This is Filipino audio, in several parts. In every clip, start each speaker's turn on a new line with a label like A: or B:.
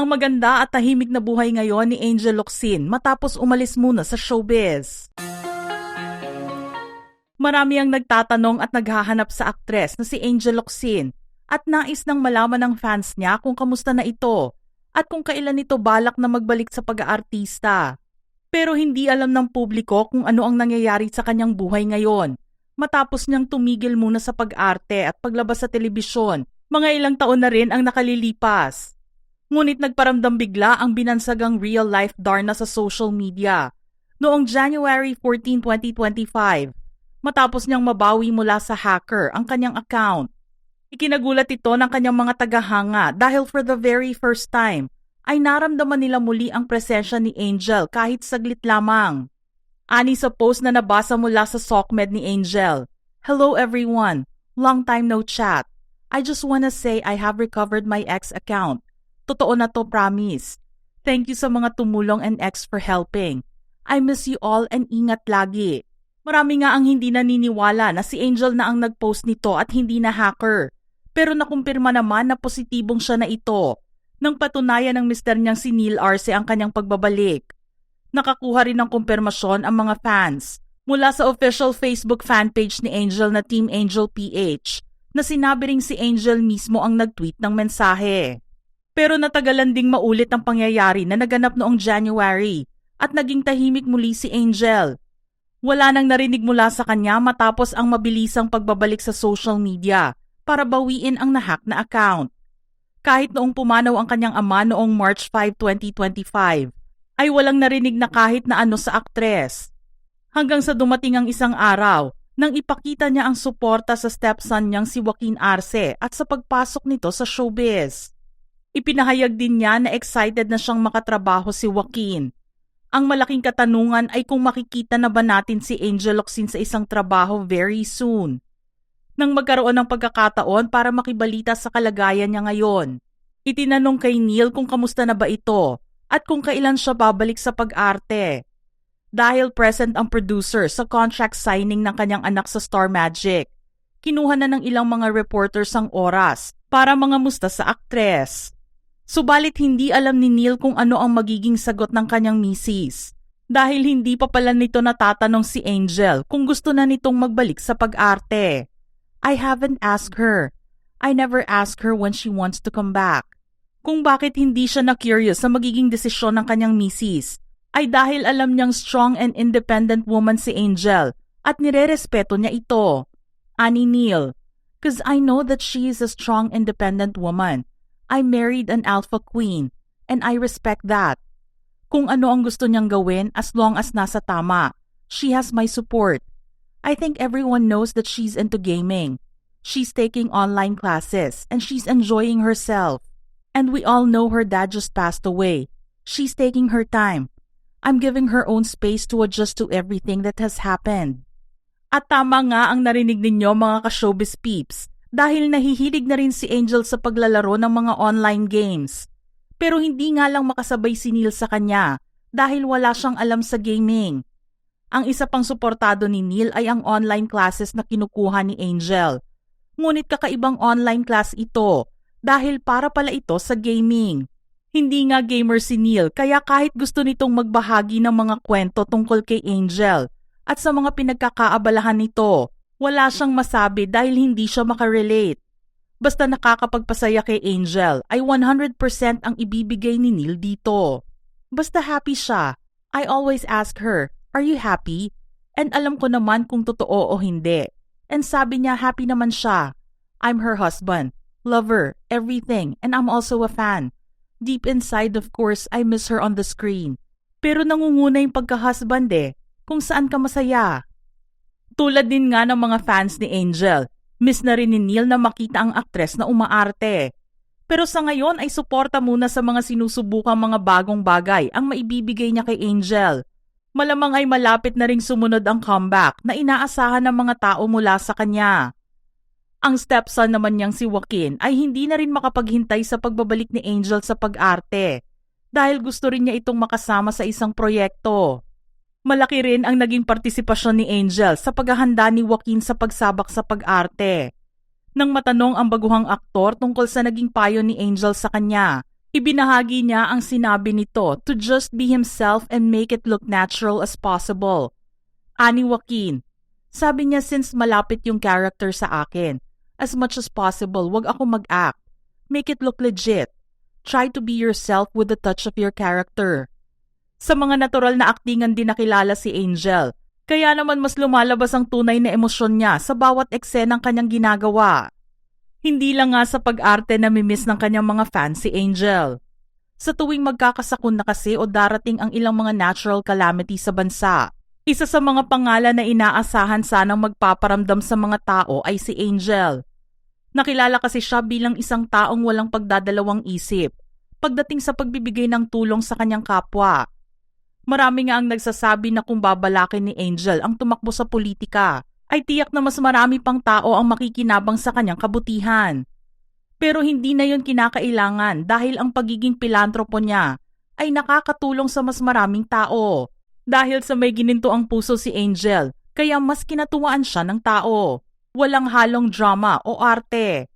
A: Ang maganda at tahimik na buhay ngayon ni Angel Locsin matapos umalis muna sa showbiz. Marami ang nagtatanong at naghahanap sa aktres na si Angel Locsin at nais nang malaman ng fans niya kung kamusta na ito at kung kailan ito balak na magbalik sa pag-aartista. Pero hindi alam ng publiko kung ano ang nangyayari sa kanyang buhay ngayon matapos niyang tumigil muna sa pag-arte at paglabas sa telebisyon. Mga ilang taon na rin ang nakalilipas. Ngunit nagparamdam bigla ang binansagang real-life Darna sa social media noong January 14, 2025 matapos niyang mabawi mula sa hacker ang kanyang account. Ikinagulat ito ng kanyang mga tagahanga dahil for the very first time ay naramdaman nila muli ang presensya ni Angel kahit saglit lamang. Ani sa post na nabasa mula sa SOCMED ni Angel, "Hello everyone, long time no chat. I just wanna say I have recovered my ex account. Totoo na to, promise. Thank you sa mga tumulong and ex for helping. I miss you all and ingat lagi." Marami nga ang hindi naniniwala na si Angel na ang nag-post nito at hindi na hacker. Pero nakumpirma naman na positibong siya na ito nang patunayan ng mister niyang si Neil Arce ang kanyang pagbabalik. Nakakuha rin ng kumpirmasyon ang mga fans mula sa official Facebook fanpage ni Angel na Team Angel PH na sinabi ring si Angel mismo ang nag-tweet ng mensahe. Pero natagalan ding maulit ang pangyayari na naganap noong January at naging tahimik muli si Angel. Wala nang narinig mula sa kanya matapos ang mabilisang pagbabalik sa social media para bawiin ang nahack na account. Kahit noong pumanaw ang kanyang ama noong March 5, 2025, ay walang narinig na kahit na ano sa aktres. Hanggang sa dumating ang isang araw nang ipakita niya ang suporta sa stepson niyang si Joaquin Arce at sa pagpasok nito sa showbiz. Ipinahayag din niya na excited na siyang makatrabaho si Joaquin. Ang malaking katanungan ay kung makikita na ba natin si Angel Locsin sa isang trabaho very soon. Nang magkaroon ng pagkakataon para makibalita sa kalagayan niya ngayon, itinanong kay Neil kung kamusta na ba ito at kung kailan siya babalik sa pag-arte. Dahil present ang producer sa contract signing ng kanyang anak sa Star Magic, kinuha na ng ilang mga reporters ang oras para mangamusta sa aktres. Subalit hindi alam ni Neil kung ano ang magiging sagot ng kanyang misis dahil hindi pa pala nito natatanong si Angel kung gusto na nitong magbalik sa pag-arte. "I haven't asked her. I never ask her when she wants to come back." Kung bakit hindi siya na-curious sa magiging desisyon ng kanyang misis ay dahil alam niyang strong and independent woman si Angel at nirerespeto niya ito. Ani Neil, "'Cause I know that she is a strong independent woman. I married an alpha queen and I respect that. Kung ano ang gusto niyang gawin as long as nasa tama, she has my support. I think everyone knows that she's into gaming. She's taking online classes and she's enjoying herself. And we all know her dad just passed away. She's taking her time. I'm giving her own space to adjust to everything that has happened." At tama nga ang narinig ninyo mga ka-showbiz peeps dahil nahihilig na rin si Angel sa paglalaro ng mga online games. Pero hindi nga lang makasabay si Neil sa kanya dahil wala siyang alam sa gaming. Ang isa pang suportado ni Neil ay ang online classes na kinukuha ni Angel. Ngunit kakaibang online class ito dahil para pala ito sa gaming. Hindi nga gamer si Neil kaya kahit gusto nitong magbahagi ng mga kwento tungkol kay Angel at sa mga pinagkakaabalahan nito, wala siyang masabi dahil hindi siya makarelate. Basta nakakapagpasaya kay Angel ay 100% ang ibibigay ni Neil dito. Basta happy siya. I always ask her, "Are you happy?" And alam ko naman kung totoo o hindi. And sabi niya happy naman siya. I'm her husband, lover, everything, and I'm also a fan. Deep inside, of course, I miss her on the screen. Pero nangunguna yung pagka-husband kung saan ka masaya. Tulad din nga ng mga fans ni Angel, miss na rin ni Neil na makita ang aktres na umaarte. Pero sa ngayon ay suporta muna sa mga sinusubukang mga bagong bagay ang maibibigay niya kay Angel. Malamang ay malapit na ring sumunod ang comeback na inaasahan ng mga tao mula sa kanya. Ang stepson naman niyang si Joaquin ay hindi na rin makapaghintay sa pagbabalik ni Angel sa pag-arte dahil gusto rin niya itong makasama sa isang proyekto. Malaki rin ang naging partisipasyon ni Angel sa paghahanda ni Joaquin sa pagsabak sa pag-arte. Nang matanong ang baguhang aktor tungkol sa naging payo ni Angel sa kanya, Ibinahagi niya ang sinabi nito to just be himself and make it look natural as possible. Ani Joaquin, sabi niya since malapit yung character sa akin, as much as possible wag ako mag-act. Make it look legit. Try to be yourself with the touch of your character. Sa mga natural na aktingan din nakilala si Angel, kaya naman mas lumalabas ang tunay na emosyon niya sa bawat eksenang kanyang ginagawa. Hindi lang nga sa pag-arte na mimiss ng kanyang mga fans si Angel. Sa tuwing magkakasakon na kasi o darating ang ilang mga natural calamity sa bansa, isa sa mga pangalan na inaasahan sanang magpaparamdam sa mga tao ay si Angel. Nakilala kasi siya bilang isang taong walang pagdadalawang isip pagdating sa pagbibigay ng tulong sa kanyang kapwa. Marami nga ang nagsasabi na kung babalakin ni Angel ang tumakbo sa politika, ay tiyak na mas marami pang tao ang makikinabang sa kanyang kabutihan. Pero hindi na yun kinakailangan dahil ang pagiging pilantropo niya ay nakakatulong sa mas maraming tao. Dahil sa may gininto ang puso si Angel, kaya mas kinatuwaan siya ng tao. Walang halong drama o arte.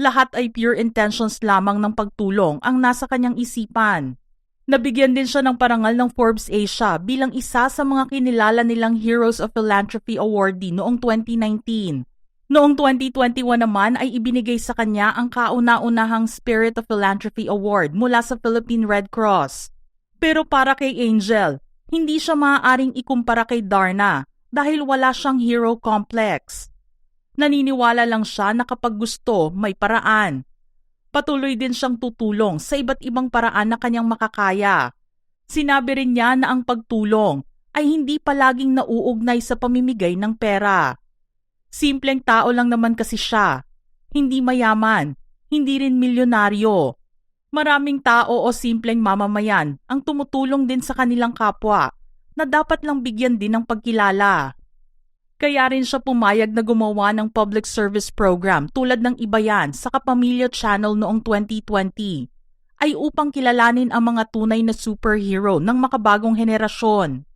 A: Lahat ay pure intentions lamang ng pagtulong ang nasa kanyang isipan. Nabigyan din siya ng parangal ng Forbes Asia bilang isa sa mga kinilala nilang Heroes of Philanthropy awardee noong 2019. Noong 2021 naman ay ibinigay sa kanya ang kauna-unahang Spirit of Philanthropy Award mula sa Philippine Red Cross. Pero para kay Angel, hindi siya maaaring ikumpara kay Darna dahil wala siyang hero complex. Naniniwala lang siya na kapag gusto, may paraan. Patuloy din siyang tutulong sa iba't ibang paraan na kanyang makakaya. Sinabi rin niya na ang pagtulong ay hindi palaging nauugnay sa pamimigay ng pera. Simpleng tao lang naman kasi siya. Hindi mayaman, hindi rin milyonaryo. Maraming tao o simpleng mamamayan ang tumutulong din sa kanilang kapwa na dapat lang bigyan din ng pagkilala. Kaya rin siya pumayag na gumawa ng public service program tulad ng Ibayan sa Kapamilya Channel noong 2020 ay upang kilalanin ang mga tunay na superhero ng makabagong henerasyon.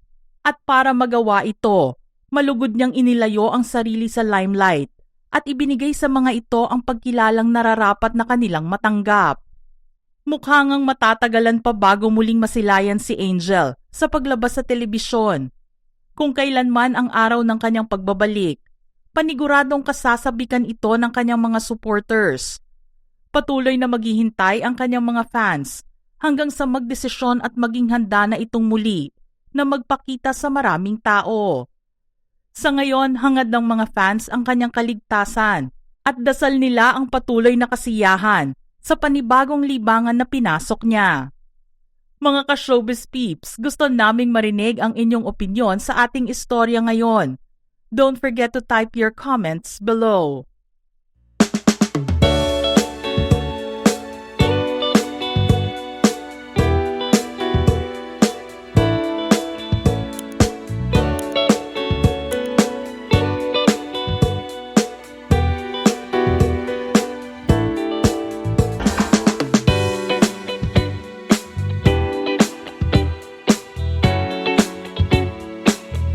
A: At para magawa ito, malugod niyang inilayo ang sarili sa limelight at ibinigay sa mga ito ang pagkilalang nararapat na kanilang matanggap. Mukha ngang matatagalan pa bago muling masilayan si Angel sa paglabas sa telebisyon. Kung kailanman ang araw ng kanyang pagbabalik, paniguradong kasasabikan ito ng kanyang mga supporters. Patuloy na maghihintay ang kanyang mga fans hanggang sa magdesisyon at maging handa na itong muli na magpakita sa maraming tao. Sa ngayon, hangad ng mga fans ang kanyang kaligtasan at dasal nila ang patuloy na kasiyahan sa panibagong libangan na pinasok niya. Mga ka-showbiz peeps, gusto naming marinig ang inyong opinyon sa ating istorya ngayon. Don't forget to type your comments below.